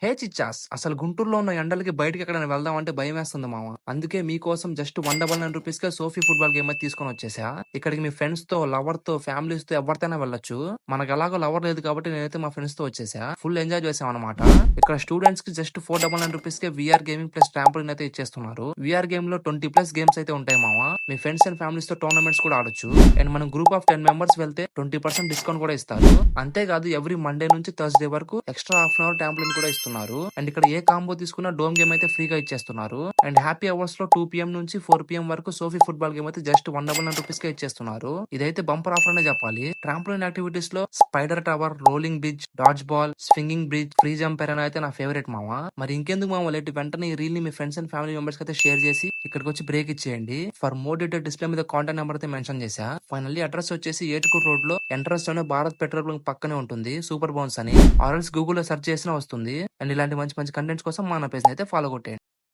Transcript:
హే చిచ్చాస్! అసలు గుంటూరులో ఉన్న ఎండలకి బయటికెక్కడైనా వెళ్దామంటే భయమేస్తుంది మామ. అందుకే మీకోసం జస్ట్ ₹199కే సోఫీ ఫుట్‌బాల్ గేమ్ అయితే తీసుకొనొచ్చేసా. ఇక్కడికి మీ ఫ్రెండ్స్‌తో, లవర్‌తో, ఫ్యామిలీస్‌తో ఎవరితోనైనా వెళ్ళొచ్చు. మనకెలాగో లవర్ లేదు కాబట్టి నేనైతే మా ఫ్రెండ్స్‌తో వచ్చేసా. ఫుల్ ఎంజాయ్ చేశామనమాట. ఇక్కడ స్టూడెంట్స్‌కి జస్ట్ ₹499కే వీఆర్ గేమింగ్ ప్లస్ ట్రాంపోలిన్ అయితే ఇచ్చేస్తున్నారు. వీఆర్ గేమ్‌లో 20+ గేమ్స్ అయితే ఉంటాయి మామ. మీ ఫ్రెండ్స్ అండ్ ఫ్యామిలీస్‌తో టోర్నమెంట్స్ కూడా ఆడొచ్చు. అండ్ మనం గ్రూప్ ఆఫ్ 10 మెంబర్స్ వెళ్తే 20% డిస్కౌంట్ కూడా ఇస్తారు. అంతేకాదు ఎవ్రీ మండే నుంచి థర్స్‌డే వరకు extra half an hour trampoline కూడా ఇస్తున్నారు. అండ్ ఇక్కడ ఏ కాంబో తీసుకున్నా డోమ్ గేమ్ అయితే ఫ్రీగా ఇచ్చేస్తున్నారు. అండ్ హ్యాపీ అవర్స్ లో 2 PM నుంచి 4 PM వరకు సోఫీ ఫుట్బాల్ గేమ్ అయితే జస్ట్ ₹199కే ఇచ్చేస్తున్నారు. ఇదైతే బంపర్ ఆఫర్ అనే చెప్పాలి. ట్రాంపోలిన్ యాక్టివిటీస్ లో spider tower, rolling bridge, dodge ball, swinging bridge, free jumper అని అయితే నా ఫేవరెట్ మామ. మరి ఇంకెందుకు మామ లేట్, వెంటనే ఈ రీల్ ని మీ ఫ్రెండ్స్ అండ్ ఫ్యామిలీ మెంబర్స్ కి అయితే షేర్ చేసి ఇక్కడికి వచ్చి బ్రేక్ ఇచ్చేయండి. ఫర్ మోర్ డీటెయిల్ డిస్ప్లే మీద కాంటాక్ట్ నెంబర్ అయితే మెన్షన్ చేశా. ఫైనల్లీ అడ్రస్ వచ్చేసి ఏటుకూరు రోడ్ లో ఎంట్రన్స్ లోనే భారత్ పెట్రోల్ బంక్ పక్కనే ఉంటుంది సూపర్ బౌన్స్ అని. ఆర్ఎల్స్ గూగుల్ లో సెర్చ్ చేసినా వస్తుంది. అండ్ ఇలాంటి మంచి మంచి కంటెంట్స్ కోసం మన పేజ్ అయితే ఫాలో కొట్టేయండి.